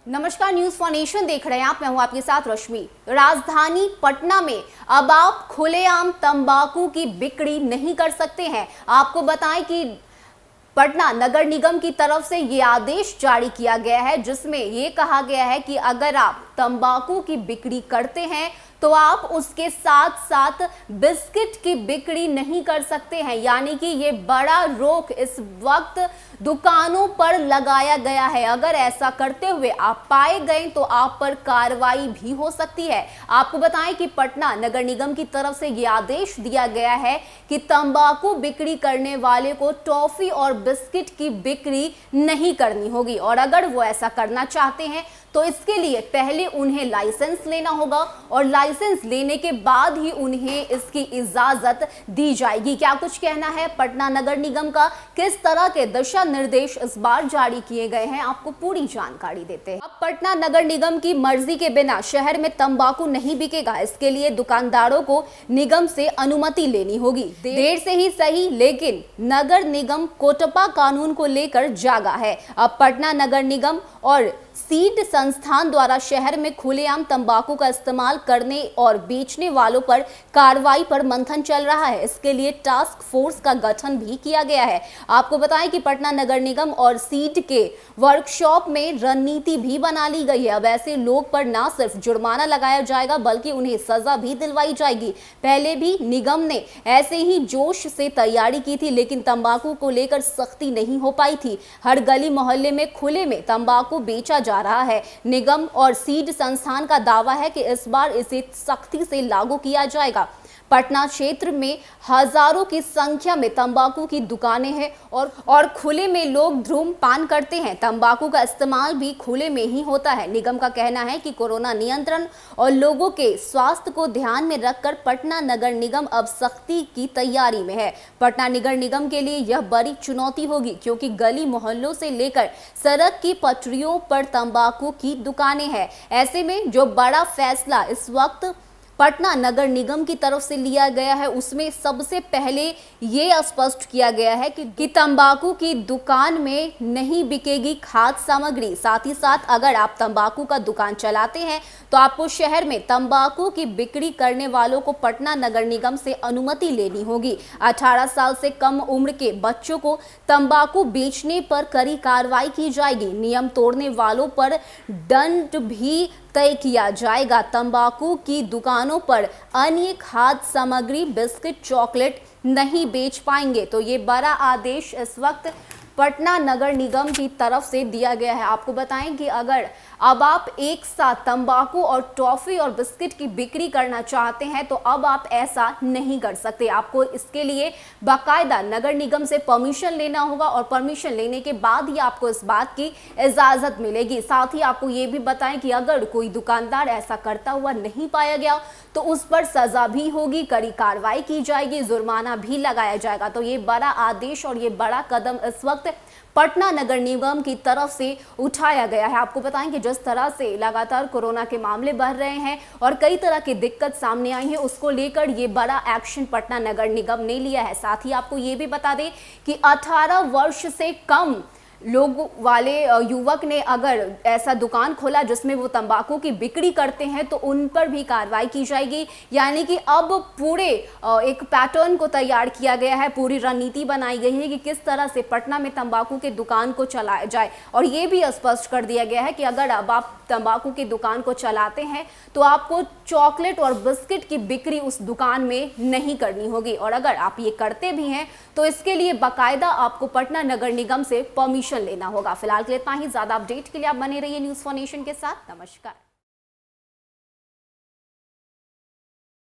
नमस्कार, news for nation देख रहे हैं आप। मैं हूं आपके साथ रश्मि। राजधानी पटना में अब आप खुलेआम तंबाकू की बिक्री नहीं कर सकते हैं। आपको बताएं कि पटना नगर निगम की तरफ से ये आदेश जारी किया गया है, जिसमें ये कहा गया है कि अगर आप तंबाकू की बिक्री करते हैं तो आप उसके साथ साथ बिस्किट की बिक्री नहीं कर सकते हैं। यानी कि ये बड़ा रोक इस वक्त दुकानों पर लगाया गया है। अगर ऐसा करते हुए आप पाए गए तो आप पर कार्रवाई भी हो सकती है। आपको बताएं कि पटना नगर निगम की तरफ से यह आदेश दिया गया है कि तंबाकू बिक्री करने वाले को टॉफी और बिस्किट की बिक्री नहीं करनी होगी, और अगर वो ऐसा करना चाहते हैं तो इसके लिए पहले उन्हें लाइसेंस लेना होगा और लाइसेंस लेने के बाद ही उन्हें इसकी इजाजत दी जाएगी। क्या कुछ कहना है पटना नगर निगम का, किस तरह के दिशा निर्देश इस बार जारी किए गए हैं, आपको पूरी जानकारी देते हैं। अब पटना नगर निगम की मर्जी के बिना शहर में तंबाकू नहीं बिकेगा। इसके लिए दुकानदारों को निगम से अनुमति लेनी होगी। देर से ही सही, लेकिन नगर निगम कोटपा कानून को लेकर जागा है। अब पटना नगर निगम और सीड संस्थान द्वारा शहर में खुलेआम तंबाकू का इस्तेमाल करने और बेचने वालों पर कार्रवाई पर मंथन चल रहा है। इसके लिए टास्क फोर्स का गठन भी किया गया है। आपको बताएं कि पटना नगर निगम और सीड के वर्कशॉप में रणनीति भी बना ली गई है। अब ऐसे लोग पर न सिर्फ जुर्माना लगाया जाएगा बल्कि उन्हें सजा भी दिलवाई जाएगी। पहले भी निगम ने ऐसे ही जोश से तैयारी की थी, लेकिन तंबाकू को लेकर सख्ती नहीं हो पाई थी। हर गली मोहल्ले में खुले में तंबाकू बेचा जा रहा है। निगम और सीड संस्थान का दावा है कि इस बार इसे सख्ती से लागू किया जाएगा। पटना क्षेत्र में हजारों की संख्या में तंबाकू की दुकानें हैं और खुले में लोग धूम्रपान करते हैं। तंबाकू का इस्तेमाल भी खुले में ही होता है। निगम का कहना है कि कोरोना नियंत्रण और लोगों के स्वास्थ्य को ध्यान में रखकर पटना नगर निगम अब सख्ती की तैयारी में है। पटना नगर निगम के लिए यह बड़ी चुनौती होगी, क्योंकि गली मोहल्लों से लेकर सड़क की पटरियों पर तंबाकू की दुकानें हैं। ऐसे में जो बड़ा फैसला इस वक्त पटना नगर निगम की तरफ से लिया गया है, उसमें सबसे पहले ये स्पष्ट किया गया है कि तंबाकू की दुकान में नहीं बिकेगी खाद्य सामग्री। साथ ही साथ अगर आप तंबाकू का दुकान चलाते हैं तो आपको शहर में तंबाकू की बिक्री करने वालों को पटना नगर निगम से अनुमति लेनी होगी। 18 साल से कम उम्र के बच्चों को तंबाकू बेचने पर कड़ी कार्रवाई की जाएगी। नियम तोड़ने वालों पर दंड भी तय किया जाएगा। तंबाकू की दुकानों पर अन्य खाद्य सामग्री, बिस्किट, चॉकलेट नहीं बेच पाएंगे। तो ये बड़ा आदेश इस वक्त पटना नगर निगम की तरफ से दिया गया है। आपको बताएं कि अगर अब आप एक साथ तंबाकू और टॉफी और बिस्किट की बिक्री करना चाहते हैं तो अब आप ऐसा नहीं कर सकते। आपको इसके लिए बाकायदा नगर निगम से परमिशन लेना होगा और परमिशन लेने के बाद ही आपको इस बात की इजाज़त मिलेगी। साथ ही आपको ये भी बताएं कि अगर कोई दुकानदार ऐसा करता हुआ नहीं पाया गया तो उस पर सजा भी होगी, कड़ी कार्रवाई की जाएगी, जुर्माना भी लगाया जाएगा। तो ये बड़ा आदेश और ये बड़ा कदम इस वक्त पटना नगर निगम की तरफ से उठाया गया है। आपको बताएं कि जिस तरह से लगातार कोरोना के मामले बढ़ रहे हैं और कई तरह की दिक्कत सामने आई है, उसको लेकर ये बड़ा एक्शन पटना नगर निगम ने लिया है। साथ ही आपको ये भी बता दें कि 18 वर्ष से कम लोग वाले युवक ने अगर ऐसा दुकान खोला जिसमें वो तंबाकू की बिक्री करते हैं तो उन पर भी कार्रवाई की जाएगी। यानी कि अब पूरे एक पैटर्न को तैयार किया गया है, पूरी रणनीति बनाई गई है कि किस तरह से पटना में तंबाकू के दुकान को चलाया जाए। और ये भी स्पष्ट कर दिया गया है कि अगर अब आप तंबाकू की दुकान को चलाते हैं तो आपको चॉकलेट और बिस्किट की बिक्री उस दुकान में नहीं करनी होगी, और अगर आप ये करते भी हैं तो इसके लिए बाकायदा आपको पटना नगर निगम से परमिशन लेना होगा। फिलहाल के लिए इतना ही। ज्यादा अपडेट के लिए आप बने रहिए न्यूज फॉर नेशन के साथ। नमस्कार।